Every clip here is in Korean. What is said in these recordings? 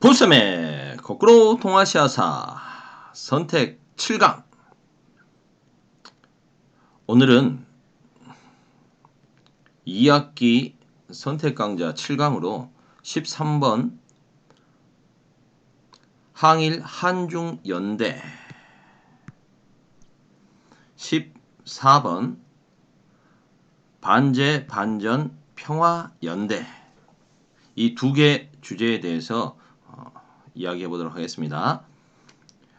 보셈의 거꾸로 동아시아사 선택 7강. 오늘은 2학기 선택 강좌 7강으로 13번 항일 한중 연대, 14번 반제 반전 평화 연대, 이 두 개 주제에 대해서 이야기해 보도록 하겠습니다.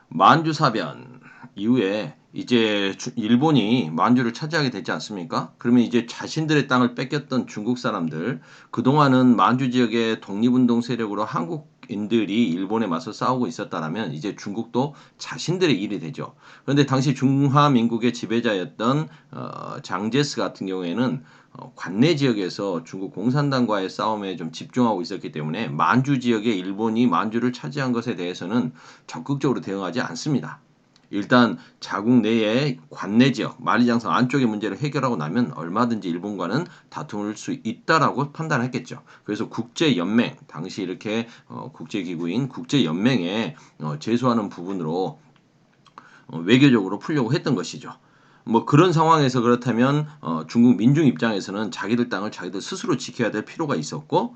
만주사변 이후에 이제 일본이 만주를 차지하게 되지 않습니까? 그러면 이제 자신들의 땅을 뺏겼던 중국 사람들, 그동안은 만주 지역의 독립운동 세력으로 한국인들이 일본에 맞서 싸우고 있었다라면 이제 중국도 자신들의 일이 되죠. 그런데 당시 중화민국의 지배자였던 장제스 같은 경우에는 관내 지역에서 중국 공산당과의 싸움에 좀 집중하고 있었기 때문에 만주 지역에 일본이 만주를 차지한 것에 대해서는 적극적으로 대응하지 않습니다. 일단 자국 내의 관내 지역, 만리장성 안쪽의 문제를 해결하고 나면 얼마든지 일본과는 다툴 수 있다라고 판단했겠죠. 그래서 국제연맹, 당시 이렇게 국제기구인 국제연맹에 제소하는 부분으로 외교적으로 풀려고 했던 것이죠. 뭐 그런 상황에서 그렇다면 중국 민중 입장에서는 자기들 땅을 자기들 스스로 지켜야 될 필요가 있었고,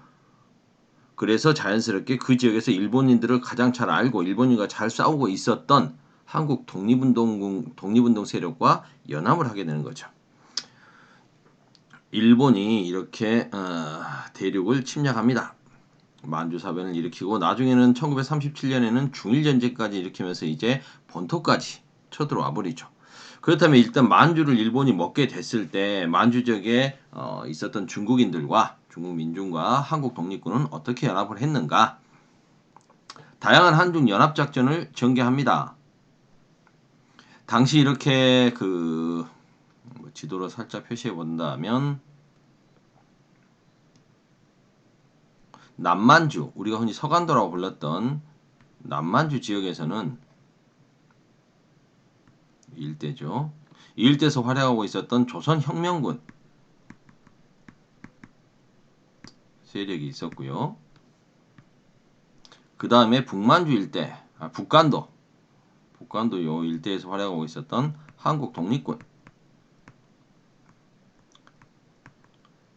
그래서 자연스럽게 그 지역에서 일본인들을 가장 잘 알고 일본인과 잘 싸우고 있었던 한국 독립운동 세력과 연합을 하게 되는 거죠. 일본이 이렇게 대륙을 침략합니다. 만주사변을 일으키고 나중에는 1937년에는 중일전쟁까지 일으키면서 이제 본토까지 쳐들어와 버리죠. 그렇다면 일단 만주를 일본이 먹게 됐을 때 만주 지역에 있었던 중국인들과 중국 민중과 한국 독립군은 어떻게 연합을 했는가? 다양한 한중 연합 작전을 전개합니다. 당시 이렇게 지도로 살짝 표시해 본다면 남만주, 우리가 흔히 서간도라고 불렀던 남만주 지역에서는 일대죠. 이 일대에서 활약하고 있었던 조선혁명군 세력이 있었고요. 그 다음에 북만주 일대, 북간도 요 일대에서 활약하고 있었던 한국 독립군,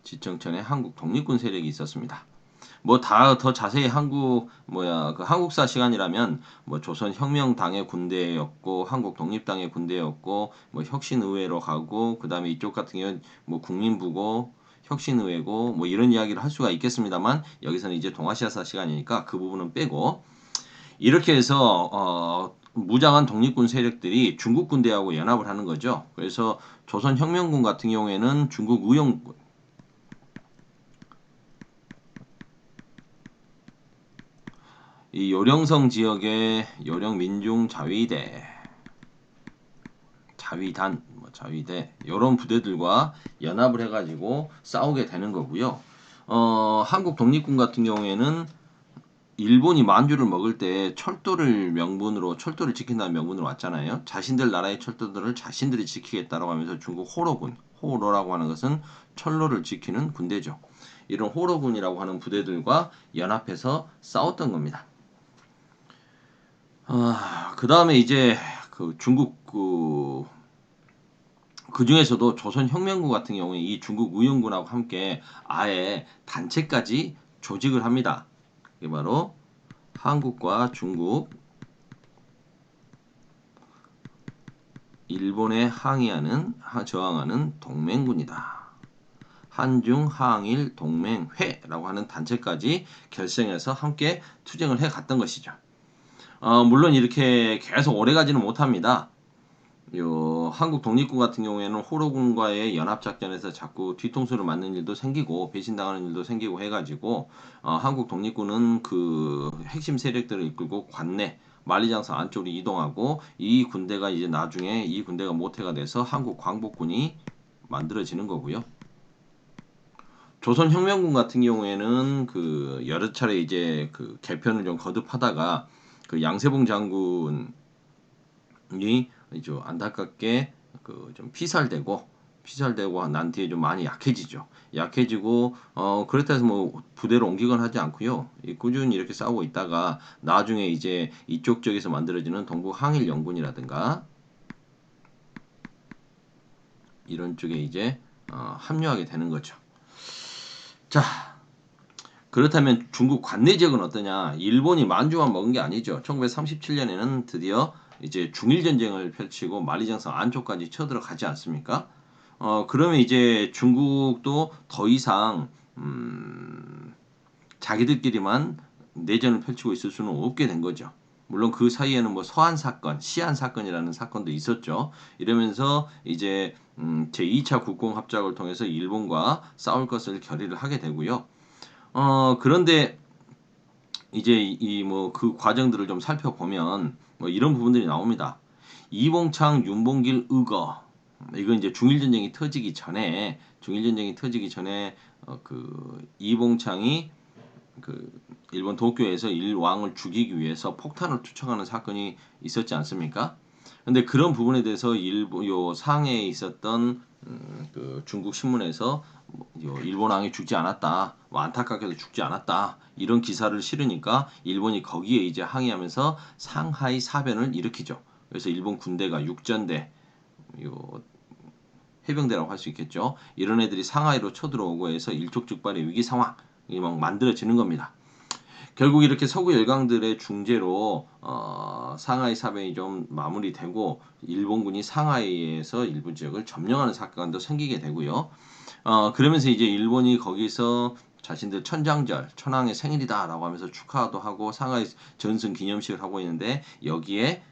지청천의 한국 독립군 세력이 있었습니다. 뭐 다 더 자세히 한국사 시간이라면 뭐 조선혁명당의 군대였고 한국 독립당의 군대였고 뭐 혁신의회로 가고 그 다음에 이쪽 같은 경우는 뭐 국민부고 혁신의회고 뭐 이런 이야기를 할 수가 있겠습니다만 여기서는 이제 동아시아사 시간이니까 그 부분은 빼고, 이렇게 해서 무장한 독립군 세력들이 중국 군대하고 연합을 하는 거죠. 그래서 조선혁명군 같은 경우에는 중국 의용군, 이 요령성 지역의 요령민중자위대, 자위대 이런 부대들과 연합을 해가지고 싸우게 되는 거고요. 한국 독립군 같은 경우에는 일본이 만주를 먹을 때 철도를 지킨다는 명분으로 왔잖아요. 자신들 나라의 철도들을 자신들이 지키겠다라고 하면서 중국 호로라고 하는 것은 철로를 지키는 군대죠. 이런 호로군이라고 하는 부대들과 연합해서 싸웠던 겁니다. 그 다음에 이제 중국 그 중에서도 조선혁명군 같은 경우에 이 중국 의용군하고 함께 아예 단체까지 조직을 합니다. 이게 바로 한국과 중국, 일본에 저항하는 동맹군이다. 한중 항일 동맹회라고 하는 단체까지 결성해서 함께 투쟁을 해갔던 것이죠. 물론 이렇게 계속 오래가지는 못합니다. 한국 독립군 같은 경우에는 호로군과의 연합작전에서 자꾸 뒤통수를 맞는 일도 생기고 배신당하는 일도 생기고 해가지고 한국 독립군은 그 핵심 세력들을 이끌고 관내 만리장성 안쪽으로 이동하고, 이 군대가 이제 나중에 이 군대가 모태가 돼서 한국 광복군이 만들어지는 거고요. 조선혁명군 같은 경우에는 여러 차례 이제 개편을 좀 거듭하다가 양세봉 장군이 안타깝게 좀 피살되고 난 뒤에 좀 많이 약해지죠. 약해지고 그렇다 해서 뭐 부대로 옮기거나 하지 않고요. 꾸준히 이렇게 싸우고 있다가 나중에 이제 이쪽 쪽에서 만들어지는 동북 항일 연군이라든가 이런 쪽에 이제 합류하게 되는 거죠. 자, 그렇다면 중국 관내 지역은 어떠냐? 일본이 만주만 먹은 게 아니죠. 1937년에는 드디어 이제 중일 전쟁을 펼치고 만리장성 안쪽까지 쳐들어가지 않습니까? 그러면 이제 중국도 더 이상 자기들끼리만 내전을 펼치고 있을 수는 없게 된 거죠. 물론 그 사이에는 뭐 서한 사건, 시안 사건이라는 사건도 있었죠. 이러면서 이제 제2차 국공합작을 통해서 일본과 싸울 것을 결의를 하게 되고요. 그런데 이제 이 뭐 그 과정들을 좀 살펴보면 뭐 이런 부분들이 나옵니다. 이봉창, 윤봉길, 의거 이거 이제 중일전쟁이 터지기 전에 그 이봉창이 그 일본 도쿄에서 일왕을 죽이기 위해서 폭탄을 투척하는 사건이 있었지 않습니까? 근데 그런 부분에 대해서 일본 요 상해에 있었던 그 중국 신문에서 요 일본 왕이 죽지 않았다, 뭐 안타깝게도 죽지 않았다 이런 기사를 실으니까 일본이 거기에 이제 항의하면서 상하이 사변을 일으키죠. 그래서 일본 군대가 육전대, 요 해병대라고 할 수 있겠죠. 이런 애들이 상하이로 쳐들어오고 해서 일촉즉발의 위기 상황이 막 만들어지는 겁니다. 결국 이렇게 서구 열강들의 중재로 상하이 사변이 좀 마무리되고 일본군이 상하이에서 일부 지역을 점령하는 사건도 생기게 되고요. 그러면서 이제 일본이 거기서 자신들 천장절, 천황의 생일이다라고 하면서 축하도 하고 상하이 전승 기념식을 하고 있는데 여기에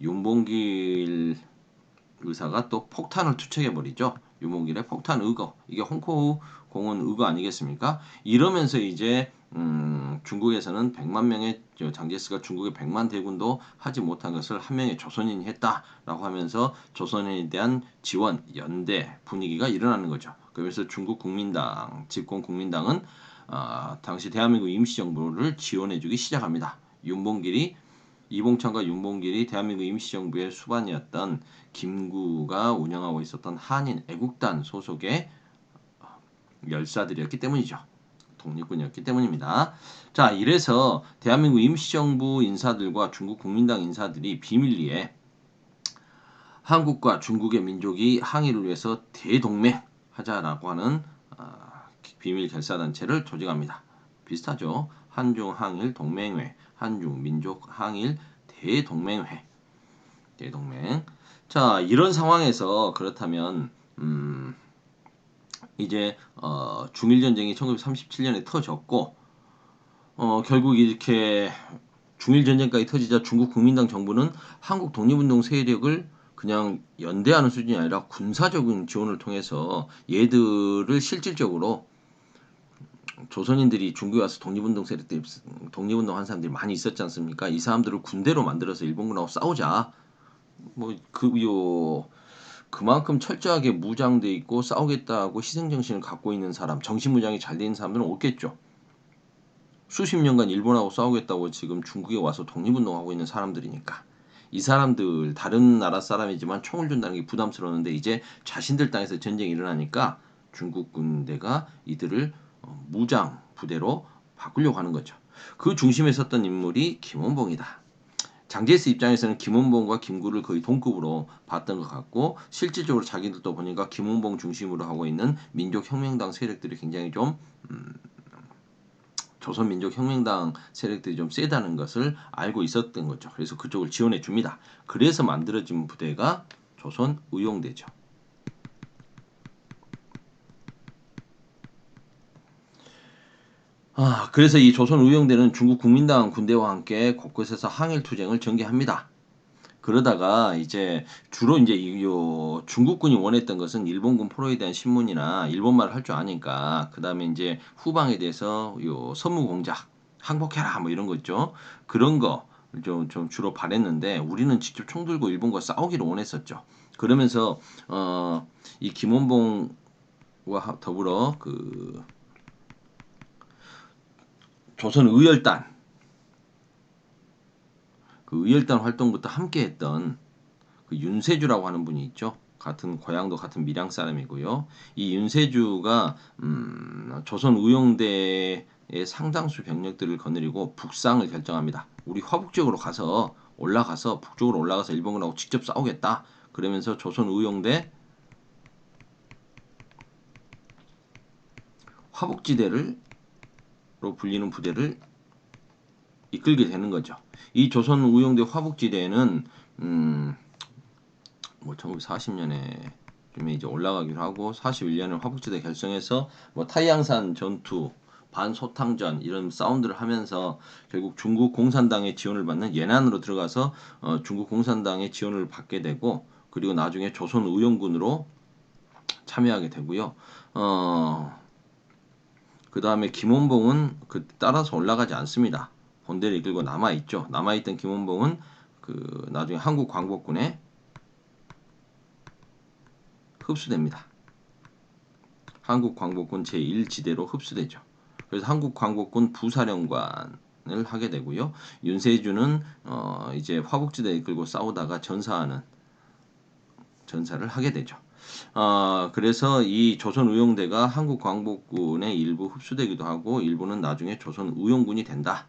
윤봉길 의사가 또 폭탄을 투척해 버리죠. 윤봉길의 폭탄 의거. 이게 홍콩 공원 의거 아니겠습니까? 이러면서 이제 중국에서는 100만 명의 장제스가 중국의 100만 대군도 하지 못한 것을 한 명의 조선인이 했다라고 하면서 조선인에 대한 지원, 연대 분위기가 일어나는 거죠. 그래서 중국 국민당, 집권 국민당은 당시 대한민국 임시정부를 지원해주기 시작합니다. 이봉창과 윤봉길이 대한민국 임시정부의 수반이었던 김구가 운영하고 있었던 한인 애국단 소속의 열사들이었기 때문이죠. 독립군이었기 때문입니다. 자, 이래서 대한민국 임시정부 인사들과 중국 국민당 인사들이 비밀리에 한국과 중국의 민족이 항일을 위해서 대동맹하자라고 하는 비밀 결사단체를 조직합니다. 비슷하죠. 한중항일 동맹회, 한중민족항일 대동맹회, 대동맹. 자, 이런 상황에서 그렇다면 이제 중일 전쟁이 1937년에 터졌고 결국 이렇게 중일 전쟁까지 터지자 중국 국민당 정부는 한국 독립운동 세력을 그냥 연대하는 수준이 아니라 군사적인 지원을 통해서 얘들을 실질적으로 조선인들이 중국에 와서 독립운동 세력들이 독립운동 한 사람들이 많이 있었지 않습니까? 이 사람들을 군대로 만들어서 일본군하고 싸우자. 그만큼 철저하게 무장돼 있고 싸우겠다고 희생정신을 갖고 있는 사람, 정신무장이 잘 돼 있는 사람들은 없겠죠. 수십 년간 일본하고 싸우겠다고 지금 중국에 와서 독립운동하고 있는 사람들이니까. 이 사람들 다른 나라 사람이지만 총을 준다는 게 부담스러웠는데 이제 자신들 땅에서 전쟁이 일어나니까 중국 군대가 이들을 무장 부대로 바꾸려고 하는 거죠. 그 중심에 섰던 인물이 김원봉이다. 장제스 입장에서는 김원봉과 김구를 거의 동급으로 봤던 것 같고 실질적으로 자기들도 보니까 김원봉 중심으로 하고 있는 민족혁명당 세력들이 굉장히 좀 조선민족혁명당 세력들이 좀 세다는 것을 알고 있었던 거죠. 그래서 그쪽을 지원해 줍니다. 그래서 만들어진 부대가 조선의용대죠. 그래서 이 조선의용대는 중국 국민당 군대와 함께 곳곳에서 항일 투쟁을 전개합니다. 그러다가 이제 주로 이제 중국군이 원했던 것은 일본군 포로에 대한 신문이나 일본말을 할 줄 아니까 그다음에 이제 후방에 대해서 선무 공작 항복해라 뭐 이런 거 있죠. 그런 거 좀 주로 바랬는데 우리는 직접 총 들고 일본과 싸우기를 원했었죠. 그러면서 이 김원봉과 더불어 그 조선의열단 그 의열단 활동부터 함께했던 그 윤세주라고 하는 분이 있죠. 같은 고향도 같은 밀양 사람이고요. 이 윤세주가 조선 우용대의 상당수 병력들을 거느리고 북상을 결정합니다. 우리 화북 지역으로 가서 올라가서 북쪽으로 올라가서 일본군하고 직접 싸우겠다. 그러면서 조선 우용대 화북지대로 불리는 부대를 이끌게 되는 거죠. 이 조선 우용대 화북지대는 뭐 1940년에 쯤에 이제 올라가기로 하고 41년에 화북지대 결성해서 뭐 타이양산 전투, 반소탕전 이런 사운드를 하면서 결국 중국 공산당의 지원을 받는 예난으로 들어가서 중국 공산당의 지원을 받게 되고 그리고 나중에 조선 의용군으로 참여하게 되고요. 그 다음에 김원봉은 그 따라서 올라가지 않습니다. 본대를 이끌고 남아있죠. 남아있던 김원봉은 그 나중에 한국 광복군에 흡수됩니다. 한국 광복군 제1지대로 흡수되죠. 그래서 한국 광복군 부사령관을 하게 되고요. 윤세주는 이제 화북지대에 이끌고 싸우다가 전사를 하게 되죠. 그래서 이 조선 우용대가 한국 광복군의 일부 흡수되기도 하고 일부는 나중에 조선 우용군이 된다.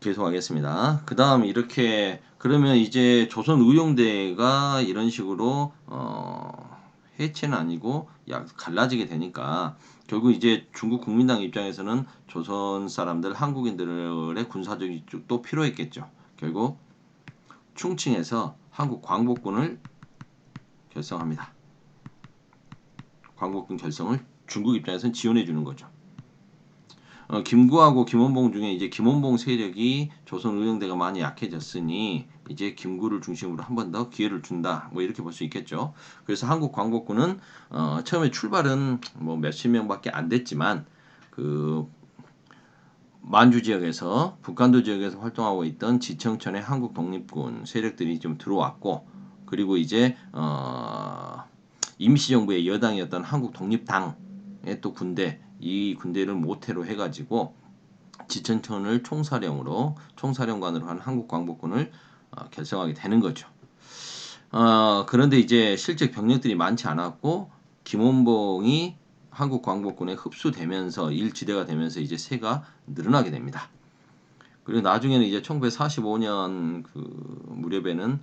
계속하겠습니다. 그 다음 이렇게 그러면 이제 조선 의용대가 이런 식으로 해체는 아니고 갈라지게 되니까 결국 이제 중국 국민당 입장에서는 조선 사람들 한국인들의 군사적 이쪽도 필요했겠죠. 결국 충칭에서 한국 광복군을 결성합니다. 광복군 결성을 중국 입장에서는 지원해 주는 거죠. 김구하고 김원봉 중에 이제 김원봉 세력이 조선 의용대가 많이 약해졌으니 이제 김구를 중심으로 한 번 더 기회를 준다. 뭐 이렇게 볼 수 있겠죠. 그래서 한국 광복군은 처음에 출발은 뭐 몇십 명밖에 안 됐지만 그 만주 지역에서 북간도 지역에서 활동하고 있던 지청천의 한국 독립군 세력들이 좀 들어왔고 그리고 이제 임시정부의 여당이었던 한국 독립당의 또 군대 이 군대를 모태로 해가지고 지천천을 총사령관으로 한 한국 광복군을 결성하게 되는 거죠. 그런데 이제 실제 병력들이 많지 않았고 김원봉이 한국 광복군에 흡수되면서 일지대가 되면서 이제 세가 늘어나게 됩니다. 그리고 나중에는 이제 1945년 그 무렵에는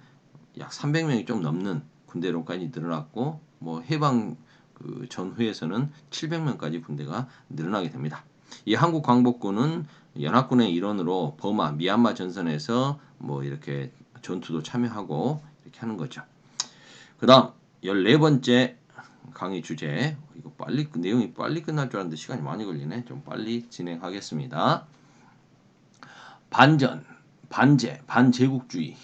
약 300명이 좀 넘는 군대로까지 늘어났고 뭐 해방 그 전후에서는 700명까지 군대가 늘어나게 됩니다. 이 한국 광복군은 연합군의 일원으로 버마, 미얀마 전선에서 뭐 이렇게 전투도 참여하고 이렇게 하는 거죠. 그다음 14번째 강의 주제 이거 빨리 내용이 빨리 끝날 줄 알았는데 시간이 많이 걸리네. 좀 빨리 진행하겠습니다. 반전, 반제, 반제국주의와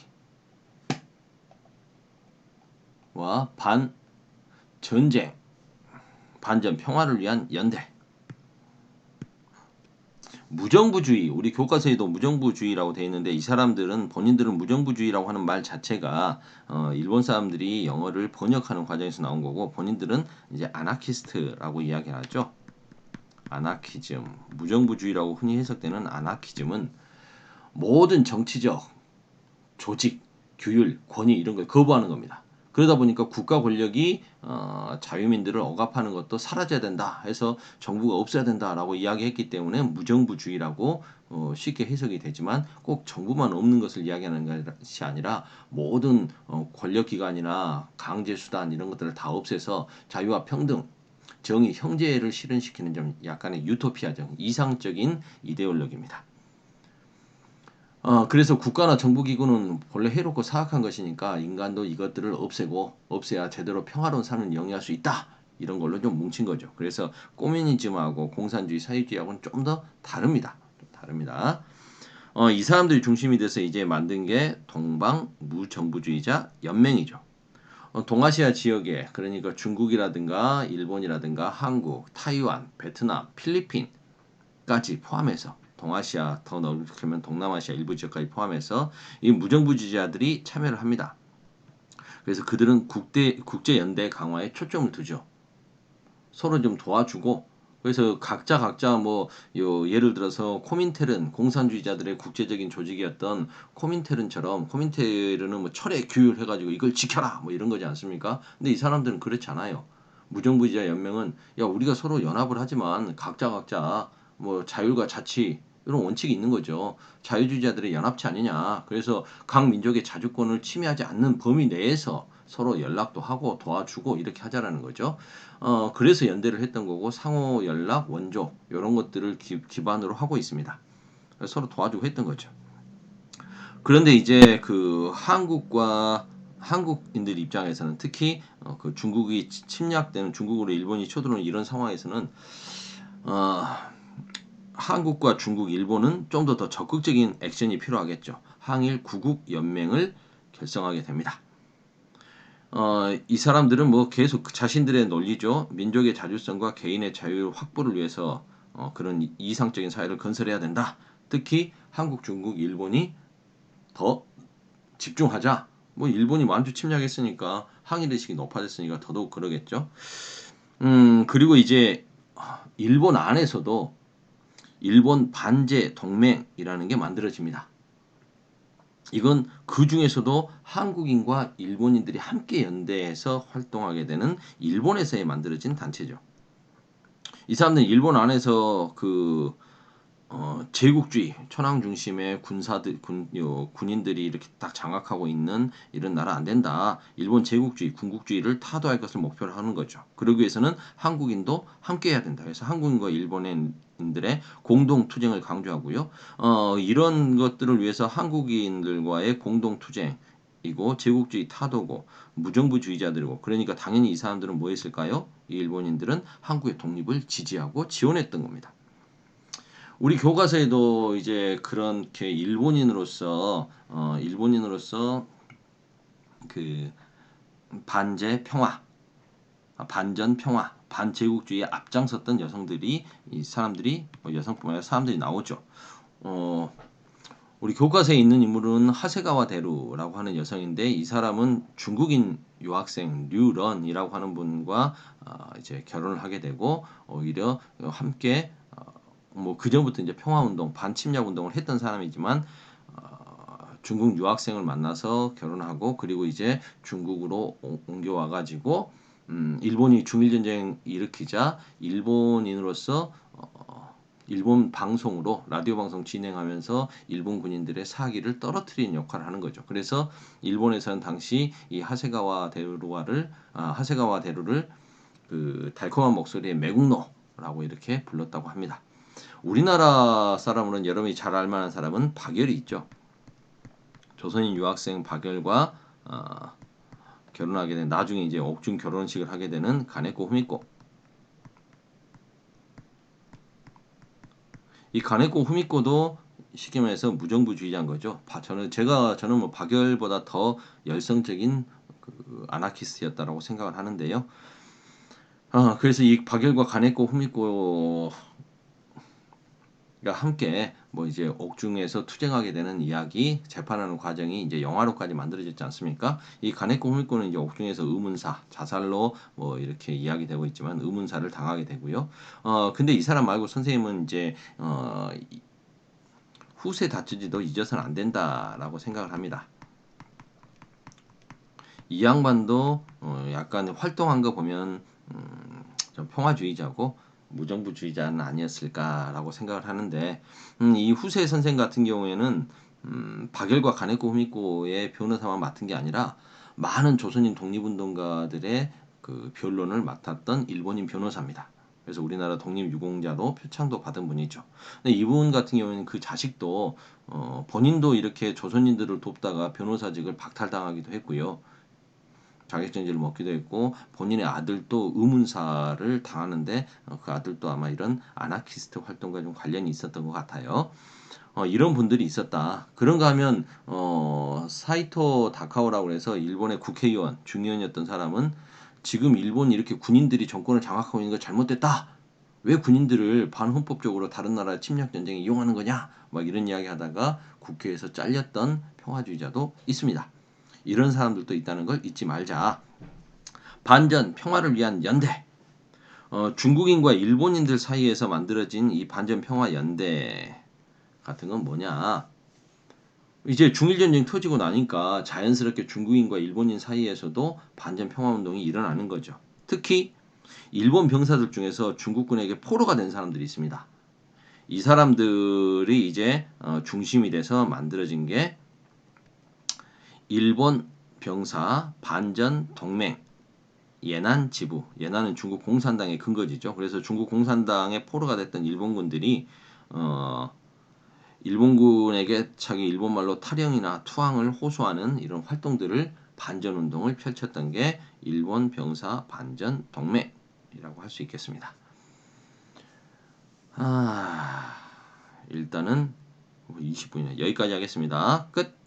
반전쟁, 반전 평화를 위한 연대. 무정부주의, 우리 교과서에도 무정부주의라고 되어 있는데 이 사람들은 본인들은 무정부주의라고 하는 말 자체가 일본 사람들이 영어를 번역하는 과정에서 나온 거고 본인들은 이제 아나키스트라고 이야기하죠. 아나키즘, 무정부주의라고 흔히 해석되는 아나키즘은 모든 정치적 조직, 규율, 권위 이런 걸 거부하는 겁니다. 그러다 보니까 국가 권력이 자유민들을 억압하는 것도 사라져야 된다 해서 정부가 없어야 된다라고 이야기했기 때문에 무정부주의라고 쉽게 해석이 되지만 꼭 정부만 없는 것을 이야기하는 것이 아니라 모든 권력기관이나 강제수단 이런 것들을 다 없애서 자유와 평등, 정의, 형제를 실현시키는 좀 약간의 유토피아적, 이상적인 이데올로기입니다. 그래서 국가나 정부기구는 본래 해롭고 사악한 것이니까 인간도 이것들을 없애야 제대로 평화로운 삶을 영위할 수 있다. 이런 걸로 좀 뭉친 거죠. 그래서 꼬미니즘하고 공산주의, 사회주의하고는 좀 더 다릅니다. 이 사람들이 중심이 돼서 이제 만든 게 동방 무정부주의자 연맹이죠. 동아시아 지역에 그러니까 중국이라든가 일본이라든가 한국, 타이완, 베트남, 필리핀까지 포함해서 동아시아 더 넓으면 동남아시아 일부 지역까지 포함해서 이 무정부주의자들이 참여를 합니다. 그래서 그들은 국제 연대 강화에 초점을 두죠. 서로 좀 도와주고 그래서 각자 예를 들어서 코민테른 공산주의자들의 국제적인 조직이었던 코민테른처럼 코민테른은 뭐 철회 규율해가지고 이걸 지켜라 뭐 이런 거지 않습니까? 근데 이 사람들은 그렇지 않아요. 무정부주의자 연맹은 야 우리가 서로 연합을 하지만 각자 뭐 자율과 자치 이런 원칙이 있는 거죠. 자유주의자들의 연합체 아니냐. 그래서 각 민족의 자주권을 침해하지 않는 범위 내에서 서로 연락도 하고 도와주고 이렇게 하자라는 거죠. 그래서 연대를 했던 거고 상호 연락, 원조 이런 것들을 기반으로 하고 있습니다. 서로 도와주고 했던 거죠. 그런데 이제 그 한국인들 입장에서는 특히 그 중국이 침략되는 중국으로 일본이 쳐들어오는 이런 상황에서는 어, 한국과 중국, 일본은 좀 더 적극적인 액션이 필요하겠죠. 항일 구국 연맹을 결성하게 됩니다. 이 사람들은 뭐 계속 자신들의 논리죠. 민족의 자주성과 개인의 자유 확보를 위해서 그런 이상적인 사회를 건설해야 된다. 특히 한국, 중국, 일본이 더 집중하자. 뭐 일본이 만주 침략했으니까 항일 의식이 높아졌으니까 더더욱 그러겠죠. 그리고 이제 일본 안에서도 일본 반제 동맹이라는 게 만들어집니다. 이건 그 중에서도 한국인과 일본인들이 함께 연대해서 활동하게 되는 일본에서 만들어진 단체죠. 이 사람들은 일본 안에서 제국주의, 천황 중심의 군인들이 이렇게 딱 장악하고 있는 이런 나라 안 된다. 일본 제국주의, 군국주의를 타도할 것을 목표로 하는 거죠. 그러기 위해서는 한국인도 함께 해야 된다. 그래서 한국인과 일본인들의 공동 투쟁을 강조하고요. 이런 것들을 위해서 한국인들과의 공동 투쟁이고 제국주의 타도고 무정부주의자들이고 그러니까 당연히 이 사람들은 뭐 했을까요? 이 일본인들은 한국의 독립을 지지하고 지원했던 겁니다. 우리 교과서에도 이제 그렇게 일본인으로서 그 반제 평화, 반전 평화, 반제국주의에 앞장섰던 여성들이 이 사람들이 여성뿐만 아니라 사람들이 나오죠. 어, 우리 교과서에 있는 인물은 하세가와 대루라고 하는 여성인데 이 사람은 중국인 유학생 류런이라고 하는 분과 이제 결혼을 하게 되고 오히려 함께 뭐 그전부터 이제 평화운동, 반침략운동을 했던 사람이지만 중국 유학생을 만나서 결혼하고 그리고 이제 중국으로 옮겨와 가지고 일본이 중일전쟁 일으키자 일본인으로서 일본 방송으로 라디오 방송 진행하면서 일본 군인들의 사기를 떨어뜨리는 역할을 하는 거죠. 그래서 일본에서는 당시 이 하세가와 대루를 그 달콤한 목소리의 매국노라고 이렇게 불렀다고 합니다. 우리나라 사람으로는 여러분이 잘 알만한 사람은 박열이 있죠. 조선인 유학생 박열과 결혼하게 된 나중에 이제 옥중 결혼식을 하게 되는 가네코 후미코. 이 가네코 후미코도 쉽게 말해서 무정부주의자인 거죠. 저는 뭐 박열보다 더 열성적인 그 아나키스트였다라고 생각을 하는데요. 그래서 이 박열과 가네코 후미코 함께 뭐 이제 옥중에서 투쟁하게 되는 이야기 재판하는 과정이 이제 영화로까지 만들어졌지 않습니까? 이 가네코 후미코는 이제 옥중에서 의문사 자살로 뭐 이렇게 이야기되고 있지만 의문사를 당하게 되고요. 근데 이 사람 말고 선생님은 이제 후세 다투지도 잊어서는 안 된다라고 생각을 합니다. 이 양반도 약간 활동한 거 보면 좀 평화주의자고 무정부주의자는 아니었을까라고 생각을 하는데 이 후세 선생 같은 경우에는 박열과 가네코 후미코의 변호사만 맡은 게 아니라 많은 조선인 독립운동가들의 그 변론을 맡았던 일본인 변호사입니다. 그래서 우리나라 독립유공자로 표창도 받은 분이죠. 근데 이분 같은 경우에는 그 자식도 본인도 이렇게 조선인들을 돕다가 변호사직을 박탈당하기도 했고요. 자격정지를 먹기도 했고 본인의 아들도 의문사를 당하는데 그 아들도 아마 이런 아나키스트 활동과 좀 관련이 있었던 것 같아요. 이런 분들이 있었다. 그런가 하면 사이토 다카오라고 해서 일본의 국회의원 중의원이었던 사람은 지금 일본 이렇게 군인들이 정권을 장악하고 있는 거 잘못됐다. 왜 군인들을 반헌법적으로 다른 나라 침략 전쟁에 이용하는 거냐? 막 이런 이야기 하다가 국회에서 잘렸던 평화주의자도 있습니다. 이런 사람들도 있다는 걸 잊지 말자. 반전, 평화를 위한 연대. 중국인과 일본인들 사이에서 만들어진 이 반전평화연대 같은 건 뭐냐? 이제 중일전쟁 터지고 나니까 자연스럽게 중국인과 일본인 사이에서도 반전평화운동이 일어나는 거죠. 특히 일본 병사들 중에서 중국군에게 포로가 된 사람들이 있습니다. 이 사람들이 이제 중심이 돼서 만들어진 게 일본 병사 반전 동맹 예난 지부. 예난은 중국 공산당의 근거지죠. 그래서 중국 공산당의 포로가 됐던 일본군들이 어, 일본군에게 자기 일본말로 탈영이나 투항을 호소하는 이런 활동들을 반전 운동을 펼쳤던 게 일본 병사 반전 동맹이라고 할 수 있겠습니다. 일단은 20분이나 여기까지 하겠습니다. 끝.